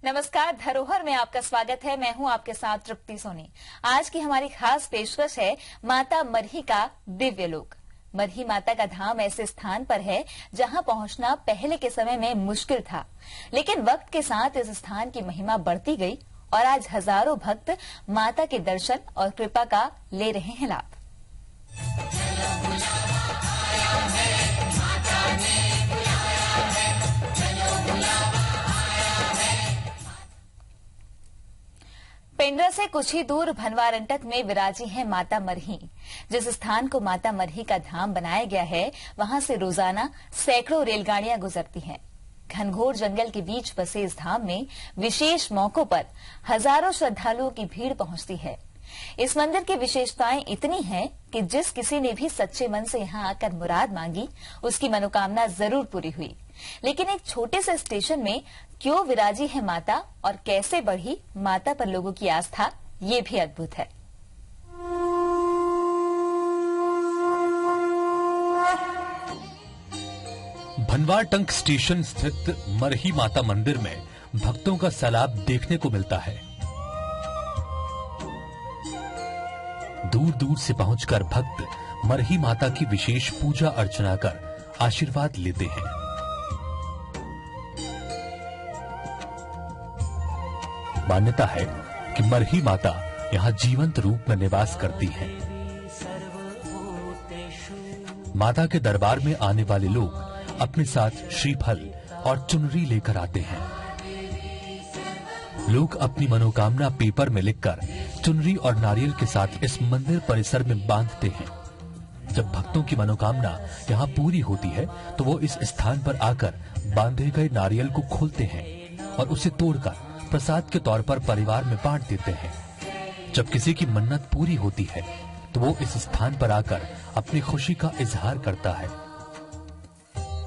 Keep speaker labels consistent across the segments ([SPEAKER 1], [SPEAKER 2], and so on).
[SPEAKER 1] नमस्कार, धरोहर में आपका स्वागत है। मैं हूं आपके साथ तृप्ति सोनी। आज की हमारी खास पेशकश है माता मरही का दिव्य लोक। मरही माता का धाम ऐसे स्थान पर है जहां पहुंचना पहले के समय में मुश्किल था, लेकिन वक्त के साथ इस स्थान की महिमा बढ़ती गई और आज हजारों भक्त माता के दर्शन और कृपा का ले रहे हैं लाभ। पेंड्रा से कुछ ही दूर भनवारंटक में विराजी है माता मरही। जिस स्थान को माता मरही का धाम बनाया गया है, वहां से रोजाना सैकड़ों रेलगाड़ियां गुजरती हैं। घनघोर जंगल के बीच बसे इस धाम में विशेष मौकों पर हजारों श्रद्धालुओं की भीड़ पहुंचती है। इस मंदिर की विशेषताएं इतनी हैं कि जिस किसी ने भी सच्चे मन से यहां आकर मुराद मांगी, उसकी मनोकामना जरूर पूरी हुई। लेकिन एक छोटे से स्टेशन में क्यों विराजी है माता और कैसे बढ़ी माता पर लोगों की आस्था, ये भी अद्भुत है।
[SPEAKER 2] भनवारटंक स्टेशन स्थित मरही माता मंदिर में भक्तों का सैलाब देखने को मिलता है। दूर दूर से पहुंचकर भक्त मरही माता की विशेष पूजा अर्चना कर आशीर्वाद लेते हैं। मान्यता है कि मरही माता यहाँ जीवंत रूप में निवास करती हैं। माता के दरबार में आने वाले लोग अपने साथ श्रीफल और चुनरी लेकर आते हैं। लोग अपनी मनोकामना पेपर में लिखकर चुनरी और नारियल के साथ इस मंदिर परिसर में बांधते हैं। जब भक्तों की मनोकामना यहाँ पूरी होती है तो वो इस स्थान पर आकर बांधे गए नारियल को खोलते हैं और उसे तोड़कर प्रसाद के तौर पर परिवार में बांट देते हैं। जब किसी की मन्नत पूरी होती है तो वो इस स्थान पर आकर अपनी खुशी का इजहार करता है।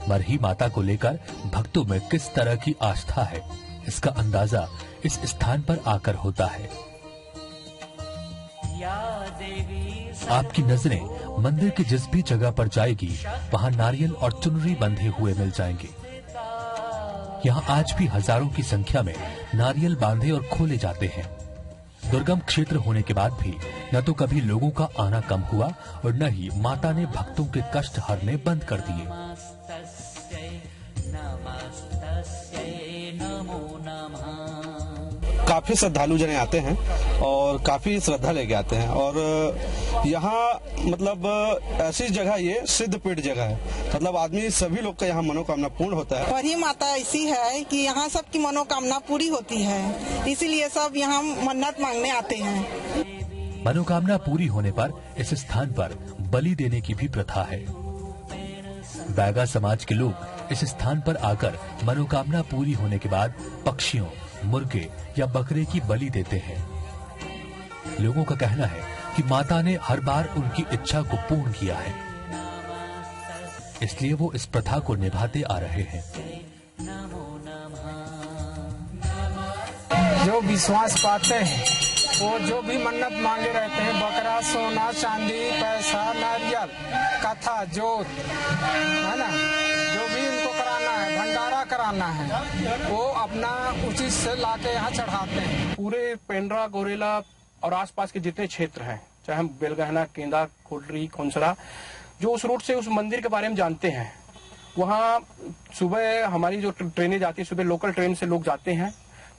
[SPEAKER 2] मरही माता को लेकर भक्तों में किस तरह की आस्था है, इसका अंदाजा इस स्थान पर आकर होता है। आपकी नजरें मंदिर की जिस भी जगह पर जाएगी, वहाँ नारियल और चुनरी बंधे हुए मिल जाएंगे। यहाँ आज भी हजारों की संख्या में नारियल बांधे और खोले जाते हैं। दुर्गम क्षेत्र होने के बाद भी न तो कभी लोगों का आना कम हुआ और न ही माता ने भक्तों के कष्ट हरने बंद कर दिए।
[SPEAKER 3] काफी श्रद्धालु जने आते हैं और काफी श्रद्धा लेके आते हैं और यहाँ मतलब ऐसी जगह ये सिद्ध पीठ जगह है, मतलब आदमी सभी लोग का यहाँ मनोकामना पूर्ण होता है।
[SPEAKER 4] मरही माता ऐसी है कि यहाँ सबकी मनोकामना पूरी होती है, इसीलिए सब यहाँ मन्नत मांगने आते हैं।
[SPEAKER 2] मनोकामना पूरी होने पर इस स्थान पर बलि देने की भी प्रथा है। बैगा समाज के लोग इस स्थान पर आकर मनोकामना पूरी होने के बाद पक्षियों, मुर्गे या बकरे की बलि देते हैं। लोगों का कहना है कि माता ने हर बार उनकी इच्छा को पूर्ण किया है, इसलिए वो इस प्रथा को निभाते आ रहे हैं।
[SPEAKER 5] जो विश्वास पाते हैं वो जो भी मन्नत मांगे रहते हैं, बकरा, सोना, चांदी, पैसा, नारियल, कथा, जोत, है ना, जो भी उनको कराना है, भंडारा कराना है, वो अपना उचित से लाके यहाँ चढ़ाते हैं।
[SPEAKER 6] पूरे पेंड्रा, गोरेला और आसपास के जितने क्षेत्र हैं, चाहे हम बेलगहना, केंदा, खोडरी, खोंसड़ा, जो उस रूट से उस मंदिर के बारे में जानते हैं, वहाँ सुबह हमारी जो ट्रेनें जाती है, सुबह लोकल ट्रेन से लोग जाते हैं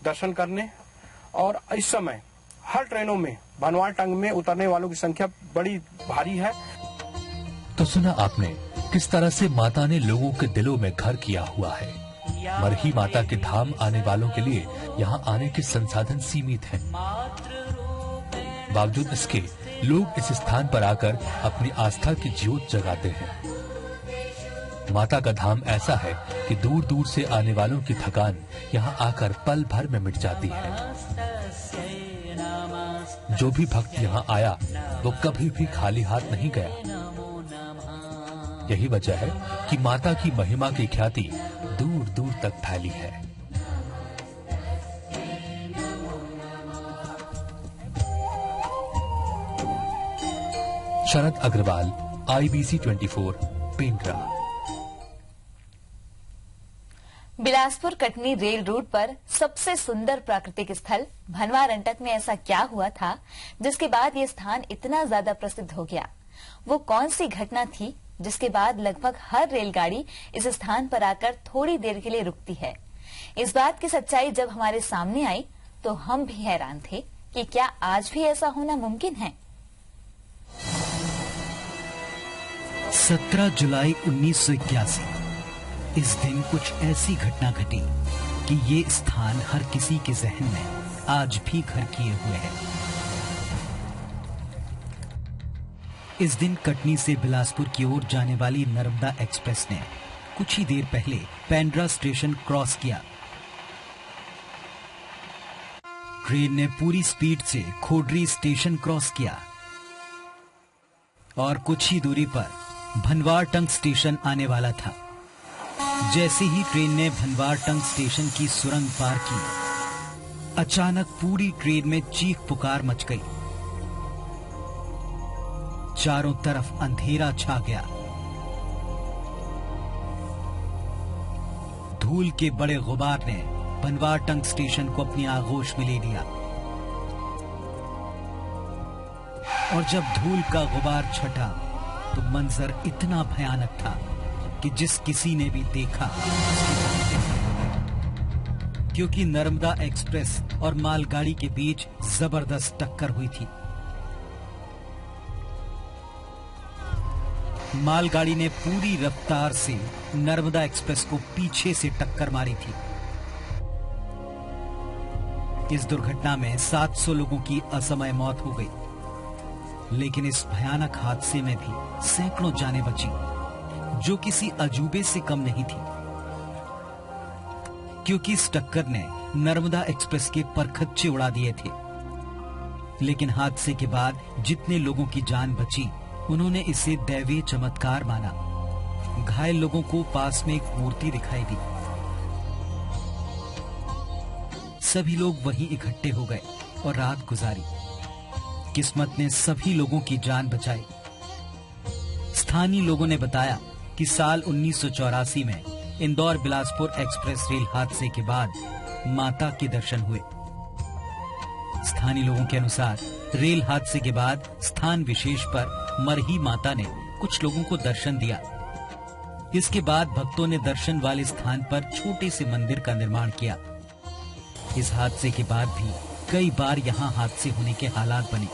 [SPEAKER 6] दर्शन करने। और इस समय हर ट्रेनों में भनवारटंक में उतरने वालों की संख्या बड़ी भारी है।
[SPEAKER 2] तो सुना आपने किस तरह से माता ने लोगों के दिलों में घर किया हुआ है। मरही माता के धाम आने वालों के लिए यहाँ आने के संसाधन सीमित हैं। बावजूद इसके लोग इस स्थान पर आकर अपनी आस्था की ज्योत जगाते हैं। माता का धाम ऐसा है कि दूर दूर से आने वालों की थकान यहाँ आकर पल भर में मिट जाती है। जो भी भक्त यहाँ आया वो कभी भी खाली हाथ नहीं गया। यही वजह है कि माता की महिमा की ख्याति दूर दूर तक फैली है। Sharad Agarwal, IBC 24, Pendra.
[SPEAKER 1] Bilaspur Katni rail route पर सबसे सुंदर प्राकृतिक स्थल भनवारंटक में ऐसा क्या हुआ था जिसके बाद ये स्थान इतना ज्यादा प्रसिद्ध हो गया? वो कौन सी घटना थी जिसके बाद लगभग हर रेलगाड़ी इस स्थान पर आकर थोड़ी देर के लिए रुकती है? इस बात की सच्चाई जब हमारे सामने आई तो हम भी हैरान थे कि क्या आज भी ऐसा होना मुमकिन है।
[SPEAKER 7] 17 जुलाई 1981 इस दिन कुछ ऐसी घटना घटी कि ये स्थान हर किसी के जहन में आज भी घर किए हुए है। इस दिन कटनी से बिलासपुर की ओर जाने वाली नर्मदा एक्सप्रेस ने कुछ ही देर पहले पेंड्रा स्टेशन क्रॉस किया। ट्रेन ने पूरी स्पीड से खोडरी स्टेशन क्रॉस किया और कुछ ही दूरी पर भनवारटंग स्टेशन आने वाला था। जैसे ही ट्रेन ने भनवारटंग स्टेशन की सुरंग पार की, अचानक पूरी ट्रेन में चीख पुकार मच गई। चारों तरफ अंधेरा छा गया। धूल के बड़े गुबार ने भनवारटंग स्टेशन को अपनी आगोश में ले लिया और जब धूल का गुबार छटा तो मंजर इतना भयानक था कि जिस किसी ने भी देखा, क्योंकि नर्मदा एक्सप्रेस और मालगाड़ी के बीच जबरदस्त टक्कर हुई थी। मालगाड़ी ने पूरी रफ्तार से नर्मदा एक्सप्रेस को पीछे से टक्कर मारी थी। इस दुर्घटना में 700 लोगों की असमय मौत हो गई, लेकिन इस भयानक हादसे में भी सैकड़ों जानें बची, जो किसी अजूबे से कम नहीं थी, क्योंकि इस टक्कर ने नर्मदा एक्सप्रेस के परखच्चे उड़ा दिए थे। लेकिन हादसे के बाद जितने लोगों की जान बची, उन्होंने इसे दैवीय चमत्कार माना। घायल लोगों को पास में एक मूर्ति दिखाई दी। सभी लोग वहीं इकट्ठे हो गए और रात गुजारी। किस्मत ने सभी लोगों की जान बचाई। स्थानीय लोगों ने बताया कि साल 1984 में इंदौर बिलासपुर एक्सप्रेस रेल हादसे के बाद माता के दर्शन हुए। स्थानीय लोगों के अनुसार रेल हादसे के बाद स्थान विशेष पर मरही माता ने कुछ लोगों को दर्शन दिया। इसके बाद भक्तों ने दर्शन वाले स्थान पर छोटे से मंदिर का निर्माण किया। इस हादसे के बाद भी कई बार यहाँ हादसे होने के हालात बने,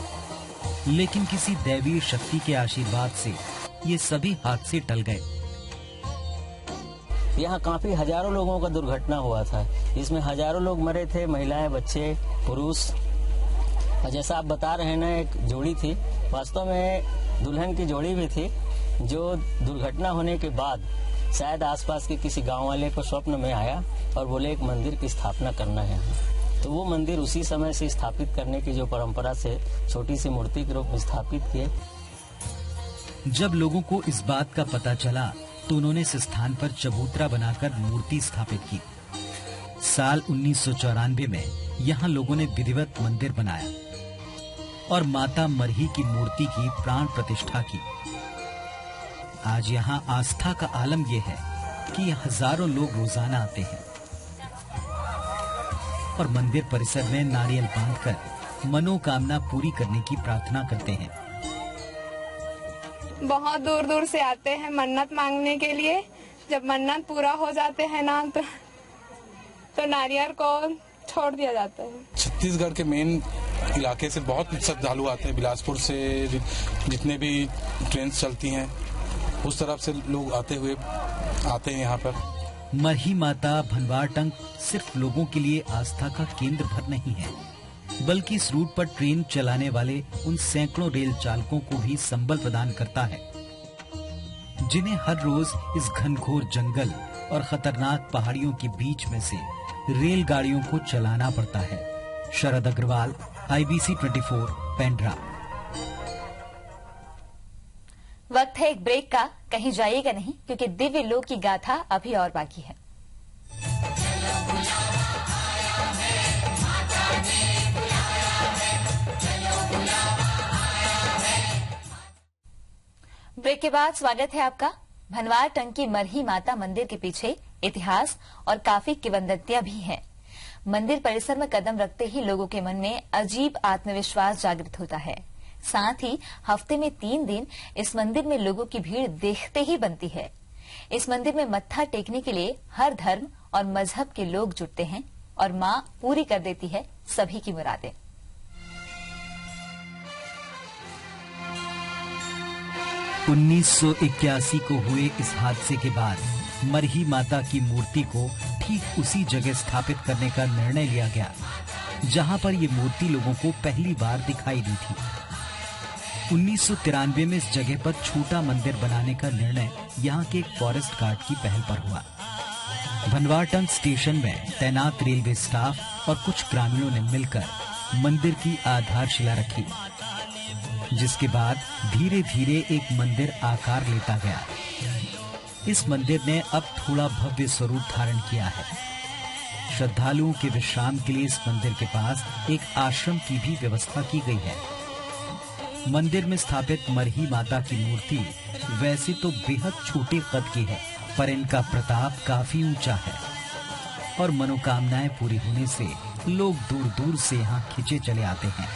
[SPEAKER 7] लेकिन किसी दैवीय शक्ति के आशीर्वाद से ये सभी हादसे टल गए।
[SPEAKER 8] यहाँ काफी हजारों लोगों का दुर्घटना हुआ था। इसमें हजारों लोग मरे थे, महिलाएं, बच्चे, पुरुष। और जैसा आप बता रहे हैं ना, एक जोड़ी थी, वास्तव में दुल्हन की जोड़ी भी थी, जो दुर्घटना होने के बाद शायद आसपास के किसी गांव वाले को स्वप्न में आया और बोले एक मंदिर की स्थापना करना है। तो वो मंदिर उसी समय से स्थापित करने की जो परंपरा से छोटी सी मूर्ति के रूप में स्थापित किए।
[SPEAKER 7] जब लोगों को इस बात का पता चला तो उन्होंने इस स्थान पर चबूतरा बनाकर मूर्ति स्थापित की। साल 1994 में यहाँ लोगों ने विधिवत मंदिर बनाया और माता मरही की मूर्ति की प्राण प्रतिष्ठा की। आज यहाँ आस्था का आलम यह है कि हजारों लोग रोजाना आते हैं और मंदिर परिसर में नारियल बांधकर मनोकामना पूरी करने की प्रार्थना करते हैं।
[SPEAKER 9] बहुत दूर दूर से आते हैं मन्नत मांगने के लिए। जब मन्नत पूरा हो जाते हैं ना तो नारियल को छोड़ दिया जाता है।
[SPEAKER 10] छत्तीसगढ़ के मेन इलाके से बहुत श्रद्धालु आते हैं। बिलासपुर से जितने भी ट्रेन चलती हैं उस तरफ से लोग आते हैं यहाँ पर।
[SPEAKER 7] मरही माता भनवारटंग सिर्फ लोगों के लिए आस्था का केंद्र भर नहीं है, बल्कि इस रूट पर ट्रेन चलाने वाले उन सैकड़ों रेल चालकों को भी संबल प्रदान करता है, जिन्हें हर रोज इस घनघोर जंगल और खतरनाक पहाड़ियों के बीच में से रेलगाड़ियों को चलाना पड़ता है। शरद अग्रवाल, IBC 24, पेंड्रा।
[SPEAKER 1] वक्त है एक ब्रेक का, कहीं जाइएगा नहीं, क्योंकि दिव्य लोक की गाथा अभी और बाकी है। ब्रेक के बाद स्वागत है आपका। भनवारटंग की मरही माता मंदिर के पीछे इतिहास और काफी किंवदंतियां भी हैं। मंदिर परिसर में कदम रखते ही लोगों के मन में अजीब आत्मविश्वास जागृत होता है। साथ ही हफ्ते में 3 दिन इस मंदिर में लोगों की भीड़ देखते ही बनती है। इस मंदिर में मत्था टेकने के लिए हर धर्म और मजहब के लोग जुटते हैं और मां पूरी कर देती है सभी की मुरादें।
[SPEAKER 7] –1981 को हुए इस हादसे के बाद मरही माता की मूर्ति को ठीक उसी जगह स्थापित करने का निर्णय लिया गया जहां पर ये मूर्ति लोगों को पहली बार दिखाई दी थी। 1993 में इस जगह पर छोटा मंदिर बनाने का निर्णय यहाँ के एक फॉरेस्ट गार्ड की पहल पर हुआ। भनवारटंग स्टेशन में तैनात रेलवे स्टाफ और कुछ ग्रामीणों ने मिलकर मंदिर की आधारशिला रखी, जिसके बाद धीरे धीरे एक मंदिर आकार लेता गया। इस मंदिर ने अब थोड़ा भव्य स्वरूप धारण किया है। श्रद्धालुओं के विश्राम के लिए इस मंदिर के पास एक आश्रम की भी व्यवस्था की गई है। मंदिर में स्थापित मरही माता की मूर्ति वैसे तो बेहद छोटे कद की है, पर इनका प्रताप काफी ऊंचा है और मनोकामनाएं पूरी होने से लोग दूर दूर से यहाँ खिंचे चले आते हैं।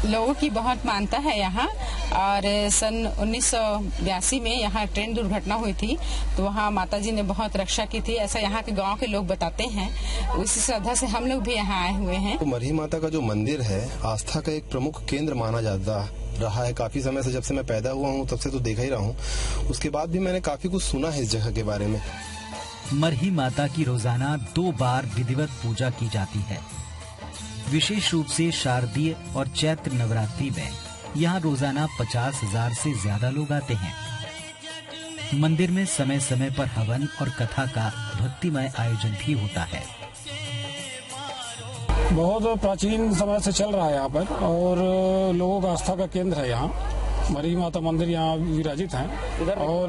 [SPEAKER 11] लोगों की बहुत मानता है यहाँ। और सन 1982 में यहाँ ट्रेन दुर्घटना हुई थी, तो वहाँ माताजी ने बहुत रक्षा की थी, ऐसा यहाँ के गांव के लोग बताते हैं। उसी श्रद्धा से हम लोग भी यहाँ आए हुए हैं।
[SPEAKER 12] तो मरही माता का जो मंदिर है आस्था का एक प्रमुख केंद्र माना जाता रहा है काफी समय से। जब से मैं पैदा हुआ हूँ तब से तो देखा ही रहा हूँ। उसके बाद भी मैंने काफी कुछ सुना है इस जगह के बारे में।
[SPEAKER 7] मरही माता की रोजाना 2 बार विधिवत पूजा की जाती है। विशेष रूप से शारदीय और चैत्र नवरात्रि में यहाँ रोजाना 50,000 से ज्यादा लोग आते हैं। मंदिर में समय समय पर हवन और कथा का भक्तिमय आयोजन भी होता है।
[SPEAKER 5] बहुत प्राचीन समय से चल रहा है यहाँ पर और लोगों का आस्था का केंद्र है। यहाँ मरही माता मंदिर यहाँ विराजित है और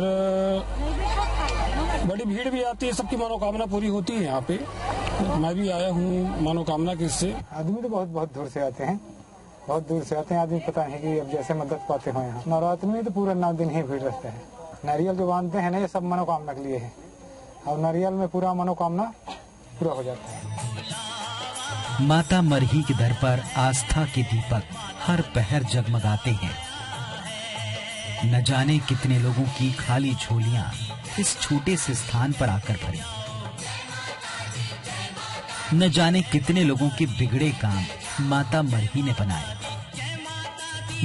[SPEAKER 5] बड़ी भीड़ भी आती है, सबकी मनोकामना पूरी होती है यहाँ पे। मैं भी आया हूँ मनोकामना के इससे।
[SPEAKER 13] आदमी तो बहुत दूर से आते हैं, बहुत दूर से आते हैं आदमी। पता नहीं कि अब जैसे मदद पाते हो यहाँ। नवरात्रि में तो पूरा 9 दिन ही भीड़ रहता है। नारियल जो बांधते हैं ना, ये सब मनोकामना के लिए है और नारियल में पूरा मनोकामना पूरा हो जाता है।
[SPEAKER 7] माता मरही के दर पर आस्था के दीपक हर पहर जगमगाते हैं। न जाने कितने लोगों की खाली झोलियां इस छोटे से स्थान पर आकर भरी, न जाने कितने लोगों के बिगड़े काम माता मरही ने बनाए।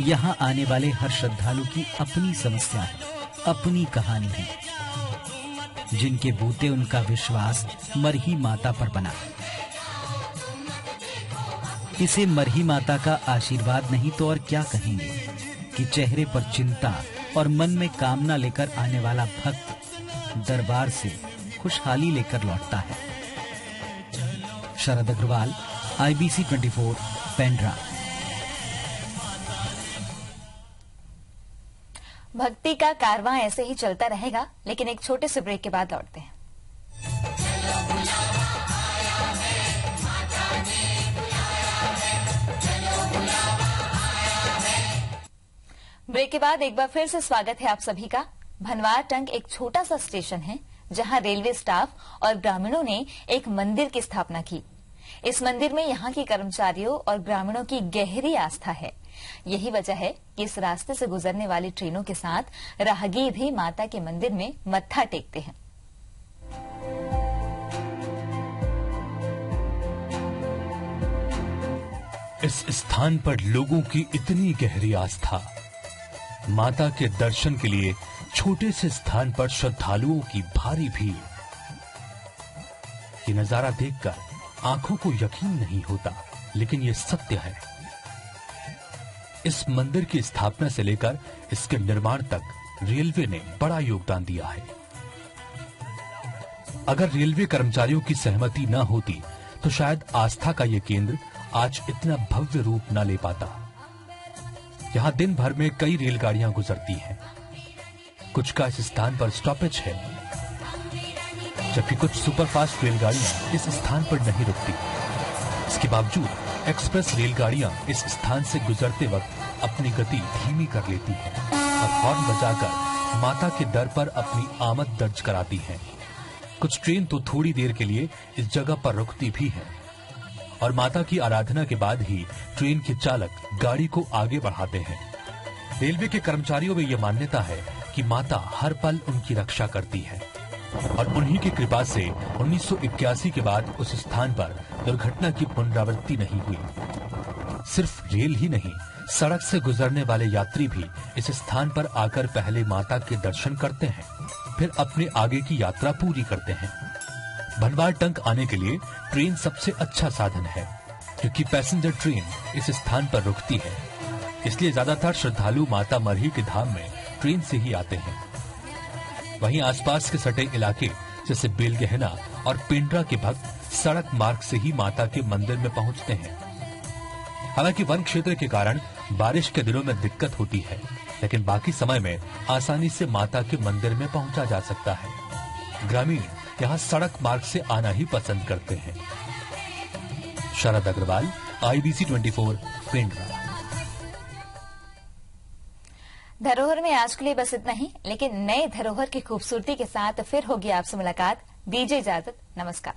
[SPEAKER 7] यहाँ आने वाले हर श्रद्धालु की अपनी समस्या है, अपनी कहानी है, जिनके बूते उनका विश्वास मरही माता पर बना। इसे मरही माता का आशीर्वाद नहीं तो और क्या कहेंगे कि चेहरे पर चिंता और मन में कामना लेकर आने वाला भक्त दरबार से खुशहाली लेकर लौटता है। शरद अग्रवाल, IBC 24, पेंड्रा।
[SPEAKER 1] भक्ति का कारवां ऐसे ही चलता रहेगा, लेकिन एक छोटे से ब्रेक के बाद लौटते हैं। ब्रेक के बाद एक बार फिर से स्वागत है आप सभी का। भनवारटंग एक छोटा सा स्टेशन है जहां रेलवे स्टाफ और ग्रामीणों ने एक मंदिर की स्थापना की। इस मंदिर में यहाँ के कर्मचारियों और ग्रामीणों की गहरी आस्था है। यही वजह है कि इस रास्ते से गुजरने वाली ट्रेनों के साथ राहगीर भी माता के मंदिर में मत्था टेकते हैं।
[SPEAKER 2] इस स्थान पर लोगों की इतनी गहरी आस्था, माता के दर्शन के लिए छोटे से स्थान पर श्रद्धालुओं की भारी भीड़। ये नजारा देखकर आंखों को यकीन नहीं होता, लेकिन ये सत्य है। इस मंदिर की स्थापना से लेकर इसके निर्माण तक रेलवे ने बड़ा योगदान दिया है। अगर रेलवे कर्मचारियों की सहमति न होती तो शायद आस्था का ये केंद्र आज इतना भव्य रूप न ले पाता। यहाँ दिन भर में कई रेलगाड़ियां गुजरती हैं। कुछ का इस स्थान पर स्टॉपेज है, जबकि कुछ सुपरफास्ट रेलगाड़ियां इस स्थान पर नहीं रुकती। इसके बावजूद एक्सप्रेस रेलगाड़ियां इस स्थान से गुजरते वक्त अपनी गति धीमी कर लेती हैं और हॉर्न बजाकर माता के दर पर अपनी आमद दर्ज कराती हैं। कुछ ट्रेन तो थोड़ी देर के लिए इस जगह पर रुकती भी हैं और माता की आराधना के बाद ही ट्रेन के चालक गाड़ी को आगे बढ़ाते हैं। रेलवे के कर्मचारियों में यह मान्यता है कि माता हर पल उनकी रक्षा करती है और उन्हीं की कृपा से 1981 के बाद उस स्थान पर दुर्घटना की पुनरावृत्ति नहीं हुई। सिर्फ रेल ही नहीं, सड़क से गुजरने वाले यात्री भी इस स्थान पर आकर पहले माता के दर्शन करते हैं, फिर अपने आगे की यात्रा पूरी करते हैं। भनवार टंक आने के लिए ट्रेन सबसे अच्छा साधन है, क्योंकि पैसेंजर ट्रेन इस स्थान पर रुकती है। इसलिए ज्यादातर श्रद्धालु माता मरही के धाम में ट्रेन से ही आते हैं। वहीं आसपास के सटे इलाके जैसे बेलगहना और पेंड्रा के भक्त सड़क मार्ग से ही माता के मंदिर में पहुंचते हैं। हालांकि वन क्षेत्र के कारण बारिश के दिनों में दिक्कत होती है, लेकिन बाकी समय में आसानी से माता के मंदिर में पहुंचा जा सकता है। ग्रामीण यहाँ सड़क मार्ग से आना ही पसंद करते हैं। शरद अग्रवाल, IBC 24, पेंड्रा।
[SPEAKER 1] धरोहर में आज के लिए बस इतना ही, लेकिन नए धरोहर की खूबसूरती के साथ फिर होगी आपसे मुलाकात। दीजिए इजाजत, नमस्कार।